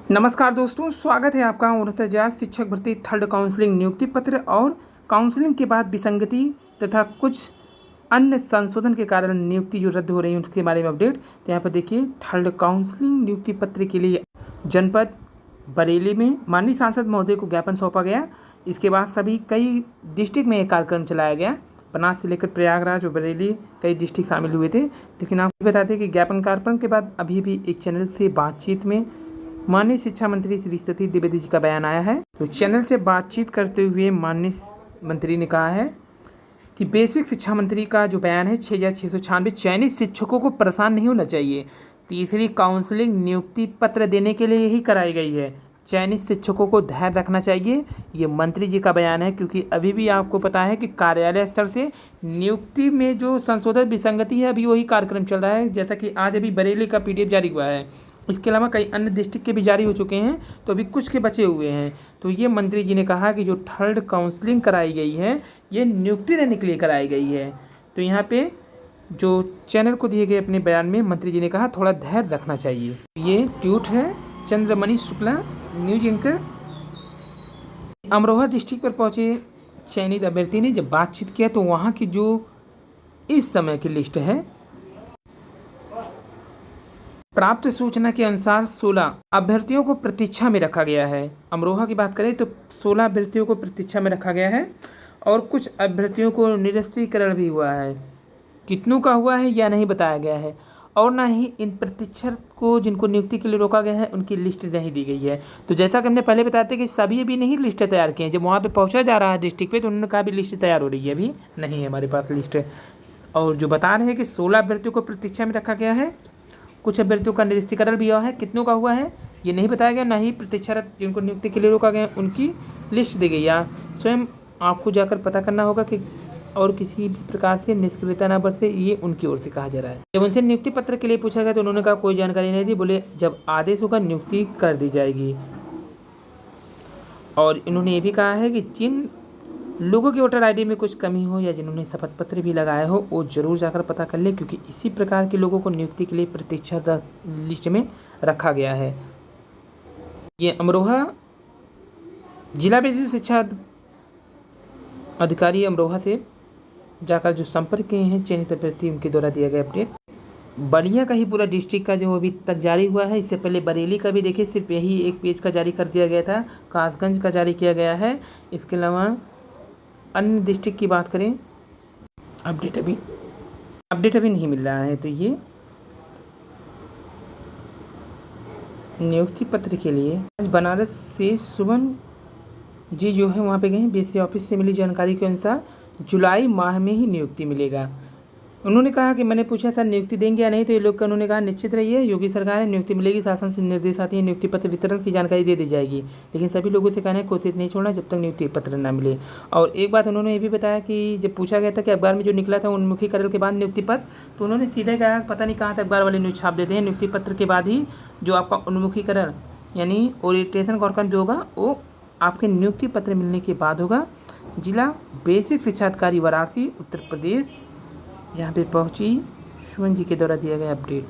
नमस्कार दोस्तों, स्वागत है आपका। 69,000 शिक्षक भर्ती थर्ड काउंसलिंग नियुक्ति पत्र और काउंसलिंग के बाद विसंगति तथा कुछ अन्य संशोधन के कारण नियुक्ति जो रद्द हो रही है उसके बारे में अपडेट। तो यहाँ पर देखिए, थर्ड काउंसलिंग नियुक्ति पत्र के लिए जनपद बरेली में माननीय सांसद महोदय को ज्ञापन सौंपा गया। इसके बाद सभी कई डिस्ट्रिक्ट में एक कार्यक्रम चलाया गया। बनास से लेकर प्रयागराज और बरेली कई डिस्ट्रिक्ट शामिल हुए थे। लेकिन आपको बताते हैं कि ज्ञापन कार्यक्रम के बाद अभी भी एक चैनल से बातचीत में माननीय शिक्षा मंत्री श्री सतीश द्विवेदी जी का बयान आया है। तो चैनल से बातचीत करते हुए माननीय मंत्री ने कहा है कि बेसिक शिक्षा मंत्री का जो बयान है 6,696 चयनित शिक्षकों को परेशान नहीं होना चाहिए। तीसरी काउंसलिंग नियुक्ति पत्र देने के लिए यही कराई गई है। चयनित शिक्षकों को धैर्य रखना चाहिए, ये मंत्री जी का बयान है। क्योंकि अभी भी आपको पता है कि कार्यालय स्तर से नियुक्ति में जो संशोधित विसंगति है, अभी वही कार्यक्रम चल रहा है। जैसा कि आज अभी बरेली का PDF जारी हुआ है, इसके अलावा कई अन्य डिस्ट्रिक्ट के भी जारी हो चुके हैं, तो अभी कुछ के बचे हुए हैं। तो ये मंत्री जी ने कहा कि जो थर्ड काउंसलिंग कराई गई है ये नियुक्ति देने के लिए कराई गई है। तो यहाँ पे जो चैनल को दिए गए अपने बयान में मंत्री जी ने कहा थोड़ा धैर्य रखना चाहिए। ये ट्वीट है Chandramani Shukla, news anchor. Amroha district पर पहुँचे चयनित अभ्यर्थी ने जब बातचीत किया तो वहाँ की जो इस समय की लिस्ट है, प्राप्त सूचना के अनुसार 16 अभ्यर्थियों को प्रतीक्षा में रखा गया है। अमरोहा की बात करें तो 16 अभ्यर्थियों को प्रतीक्षा में रखा गया है और कुछ अभ्यर्थियों को निरस्तीकरण भी हुआ है। कितनों का हुआ है या नहीं बताया गया है, और ना ही इन प्रतीक्षक को जिनको नियुक्ति के लिए रोका गया है उनकी लिस्ट नहीं दी गई है। तो जैसा कि हमने पहले बताया था कि सभी अभी नहीं लिस्ट तैयार किए हैं। जब वहाँ पर पहुँचा जा रहा है डिस्ट्रिक्ट पे तो उन्होंने कहा भी लिस्ट तैयार हो रही है, अभी नहीं है हमारे पास लिस्ट। और जो बता रहे हैं कि 16 अभ्यर्थियों को प्रतीक्षा में रखा गया है, कुछ अभ्यर्थियों का निरस्तीकरण भी हुआ है। कितनों का हुआ है ये नहीं बताया गया, ना ही प्रतीक्षारत जिनको नियुक्ति के लिए रोका गया उनकी लिस्ट दी गई। या स्वयं आपको जाकर पता करना होगा कि और किसी भी प्रकार से निष्क्रियता न बरते, ये उनकी ओर से कहा जा रहा है। जब उनसे नियुक्ति पत्र के लिए पूछा गया तो उन्होंने कहा कोई जानकारी नहीं दी। बोले जब आदेश होगा नियुक्ति कर दी जाएगी। और इन्होंने ये भी कहा है कि जिन लोगों की वोटर ID में कुछ कमी हो या जिन्होंने शपथ पत्र भी लगाया हो वो जरूर जाकर पता कर ले, क्योंकि इसी प्रकार के लोगों को नियुक्ति के लिए प्रतीक्षा लिस्ट में रखा गया है। ये अमरोहा जिला बेसिक शिक्षा अधिकारी अमरोहा से जाकर जो संपर्क किए हैं चयनित अभ्यर्थी, उनके द्वारा दिया गया अपडेट। बलिया का ही पूरा डिस्ट्रिक्ट का जो अभी तक जारी हुआ है, इससे पहले बरेली का भी देखिए सिर्फ यही एक पेज का जारी कर दिया गया था। कासगंज का जारी किया गया है। इसके अलावा अन्य डिस्ट्रिक्ट की बात करें, अपडेट अभी नहीं मिल रहा है। तो ये नियुक्ति पत्र के लिए आज बनारस से सुमन जी जो है वहाँ पे गए हैं। BSc ऑफिस से मिली जानकारी के अनुसार जुलाई माह में ही नियुक्ति मिलेगा। उन्होंने कहा कि मैंने पूछा सर नियुक्ति देंगे या नहीं, तो ये लोग का उन्होंने कहा निश्चित रहिए, योगी सरकार है, नियुक्ति मिलेगी। शासन से निर्देश आती है, नियुक्ति पत्र वितरण की जानकारी दे दी जाएगी। लेकिन सभी लोगों से कहना है कोशिश नहीं छोड़ना जब तक नियुक्ति पत्र ना मिले। और एक बात उन्होंने ये भी बताया कि जब पूछा गया था कि अखबार में जो निकला था उन्मुखीकरण के बाद नियुक्ति पत्र, तो उन्होंने सीधे कहा पता नहीं कहाँ से अखबार वाले न्यूज़ छाप देते हैं, नियुक्ति पत्र के बाद ही जो आपका उन्मुखीकरण यानी ओरिएंटेशन कार्यक्रम जो होगा वो आपके नियुक्ति पत्र मिलने के बाद होगा। जिला बेसिक शिक्षा अधिकारी वाराणसी उत्तर प्रदेश यहाँ पे पहुँची सुमन जी के द्वारा दिया गया अपडेट।